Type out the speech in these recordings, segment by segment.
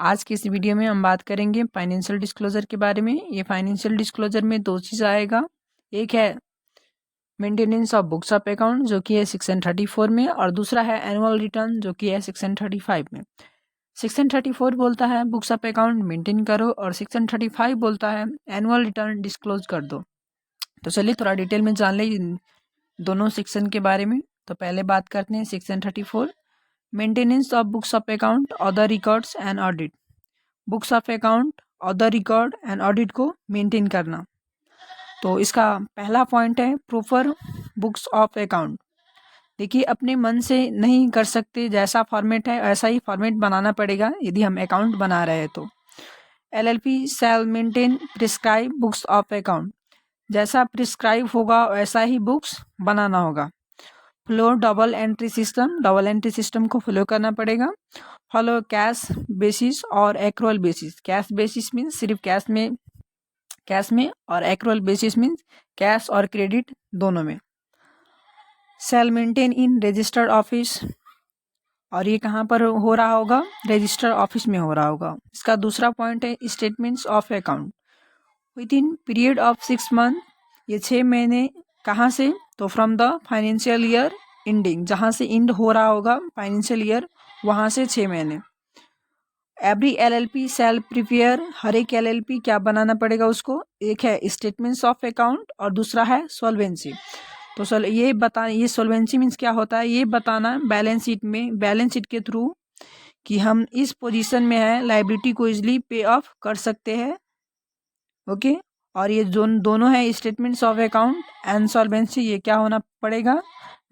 आज की इस वीडियो में हम बात करेंगे फाइनेंशियल डिस्क्लोजर के बारे में। ये फाइनेंशियल डिस्क्लोजर में दो चीज़ आएगा, एक है maintenance of books of account जो कि है सेक्शन 34 में, और दूसरा है एनुअल रिटर्न जो कि है सेक्शन 35 में। सेक्शन 34 बोलता है बुक्स ऑफ अकाउंट मेंटेन करो और सेक्शन 35 बोलता है एनुअल रिटर्न डिस्क्लोज कर दो। तो चलिए थोड़ा डिटेल में जान ले इन दोनों सेक्शन के बारे में। तो पहले बात करते हैं section 34, maintenance of books of account, other records and audit. Books of account, other record and audit को मेंटेन करना। तो इसका पहला पॉइंट है प्रॉपर बुक्स ऑफ अकाउंट। देखिए अपने मन से नहीं कर सकते, जैसा फॉर्मेट है वैसा ही फॉर्मेट बनाना पड़ेगा यदि हम अकाउंट बना रहे हैं तो। LLP shall maintain prescribe books of account, जैसा प्रिस्क्राइब होगा वैसा ही बुक्स बनाना होगा। Flow double entry system, double entry system को फॉलो करना पड़ेगा। फॉलो कैश बेसिस और accrual basis. Cash basis means सिर्फ कैश में और एक्रुअल बेसिस मीन्स कैश और क्रेडिट दोनों में। Sell maintain in registered office, और ये कहाँ पर हो रहा होगा? रजिस्टर्ड ऑफिस में हो रहा होगा। इसका दूसरा पॉइंट है statements of account with in period of 6 month. ये 6 महीने कहाँ से? तो from the financial year ending, जहाँ से एंड हो रहा होगा फाइनेंशियल ईयर वहाँ से 6 महीने। एवरी LLP शैल प्रिपेयर, हर एक LLP क्या बनाना पड़ेगा उसको? एक है स्टेटमेंट्स ऑफ अकाउंट और दूसरा है सॉल्वेंसी। तो ये सॉल्वेंसी मीन्स क्या होता है? ये बताना बैलेंस शीट में, बैलेंस शीट के थ्रू कि हम इस पोजीशन में है, लायबिलिटी को इजली पे ऑफ कर सकते हैं। ओके, और ये दोनों है statements of account and solvency, ये क्या होना पड़ेगा?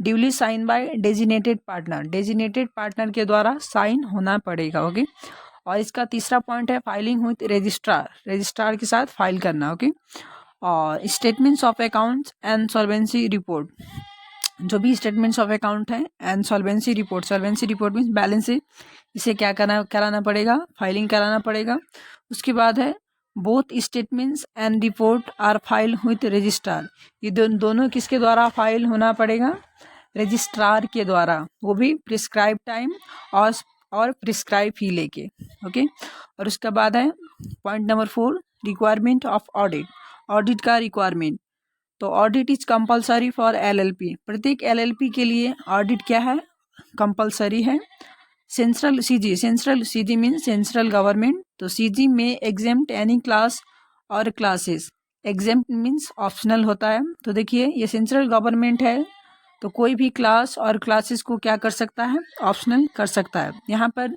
Duly sign by designated partner, designated partner के द्वारा साइन होना पड़ेगा। ओके, और इसका तीसरा पॉइंट है फाइलिंग विथ रजिस्ट्रार, रजिस्ट्रार के साथ फाइल करना। ओके, और statements of accounts and solvency report, जो भी स्टेटमेंट्स ऑफ अकाउंट है and solvency report means balance sheet, इसे क्या कराना पड़ेगा? फाइलिंग कराना पड़ेगा। उसके बाद है both statements and report are file with registrar, ये दोनों किसके द्वारा फाइल होना पड़ेगा? रजिस्ट्रार के द्वारा, वो भी प्रिस्क्राइब टाइम और प्रिस्क्राइब फी लेके। ओके, और उसके बाद है point number 4, requirement of audit, audit का रिक्वायरमेंट। तो audit is compulsory for LLP, प्रत्येक LLP के लिए ऑडिट क्या है? कंपलसरी है। Central CG means central government, तो CG में एग्जेम्प्ट एनी क्लास और क्लासेस, एग्जेम्प्ट मीन्स ऑप्शनल होता है। तो देखिए ये सेंट्रल गवर्नमेंट है तो कोई भी क्लास और क्लासेस को क्या कर सकता है? ऑप्शनल कर सकता है। यहाँ पर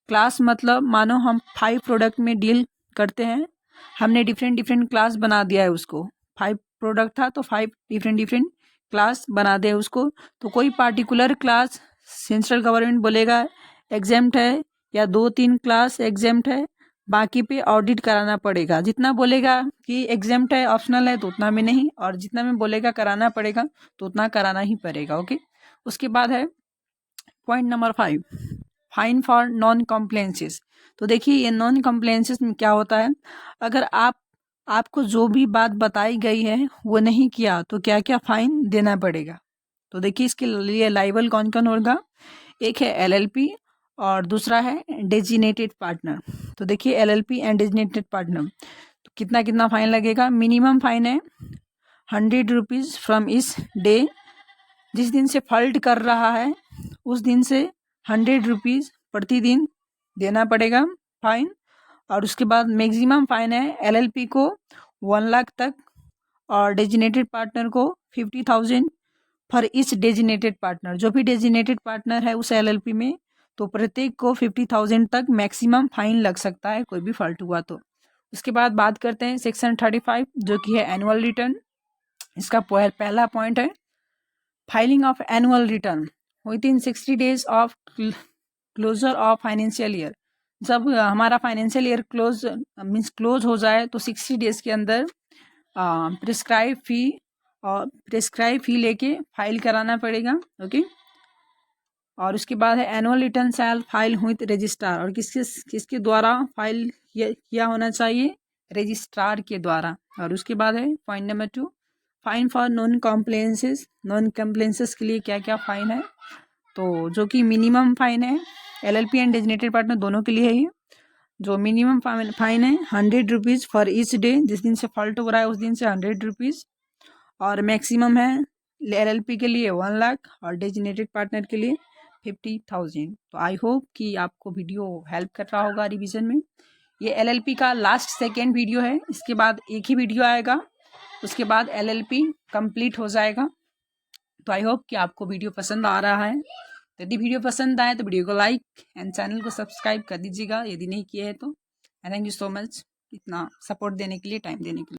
क्लास मतलब मानो हम 5 प्रोडक्ट में डील करते हैं, हमने डिफरेंट क्लास बना दिया है उसको। 5 प्रोडक्ट था तो 5 डिफरेंट क्लास बना दे उसको, तो कोई पार्टिकुलर क्लास सेंट्रल गवर्नमेंट बोलेगा एग्जेम्प्ट है, या 2-3 क्लास एग्जेम्प्ट है, बाकी पे ऑडिट कराना पड़ेगा। जितना बोलेगा कि एग्जेम्प्ट है, ऑप्शनल है, तो उतना में नहीं, और जितना में बोलेगा कराना पड़ेगा तो उतना कराना ही पड़ेगा। ओके, उसके बाद है point number 5, fine for non compliances. तो देखिए ये नॉन कॉम्प्लेंसेस में क्या होता है? अगर आपको जो भी बात बताई गई है वो नहीं किया तो क्या क्या फाइन देना पड़ेगा। तो देखिए इसके लिए लाइबल कौन कौन होगा? एक है LLP और दूसरा है डेजिनेटेड पार्टनर। तो देखिए LLP एंड डेजिनेटेड पार्टनर, तो कितना फाइन लगेगा? मिनिमम फाइन है 100 रुपीज़ फ्रॉम इस डे, जिस दिन से फॉल्ट कर रहा है उस दिन से 100 रुपीज़ प्रतिदिन देना पड़ेगा फाइन। और उसके बाद मैक्सिमम फाइन है LLP को 1 लाख तक और डेजिनेटेड पार्टनर को 50,000 फॉर इच डेजिनेटेड पार्टनर। जो भी डेजिनेटेड पार्टनर है उस LLP में, तो प्रत्येक को 50,000 तक मैक्सिमम फाइन लग सकता है कोई भी फॉल्ट हुआ तो। उसके बाद बात करते हैं सेक्शन 35 जो कि है एनुअल रिटर्न। इसका पहला पॉइंट है filing of annual return within 60 days of closure of financial year. जब हमारा फाइनेंशियल ईयर क्लोज हो जाए तो 60 डेज के अंदर प्रिस्क्राइब फी लेके फाइल कराना पड़ेगा। ओके, और उसके बाद है annual return shall file with registrar, और किसके द्वारा फाइल किया होना चाहिए? रजिस्ट्रार के द्वारा। और उसके बाद है point number 2, fine for non compliances के लिए क्या क्या फाइन है? तो जो कि मिनिमम फाइन है LLP एंड डेजिनेटेड पार्टनर दोनों के लिए है ये जो मिनिमम फाइन है 100 रुपीज़ फॉर ईच डे, जिस दिन से फॉल्ट हो रहा है उस दिन से 100 रुपीज़, और मैक्सिमम है LLP के लिए 1 लाख और डेजिनेटेड पार्टनर के लिए 50,000। तो आई होप कि आपको वीडियो हेल्प कर रहा होगा रिवीजन में। ये LLP का लास्ट सेकेंड वीडियो है, इसके बाद एक ही वीडियो आएगा, उसके बाद LLP कंप्लीट हो जाएगा। तो आई होप कि आपको वीडियो पसंद आ रहा है। यदि वीडियो पसंद आए तो वीडियो को लाइक एंड चैनल को सब्सक्राइब कर दीजिएगा यदि नहीं किए हैं तो। थैंक यू सो मच इतना सपोर्ट देने के लिए, टाइम देने के लिए।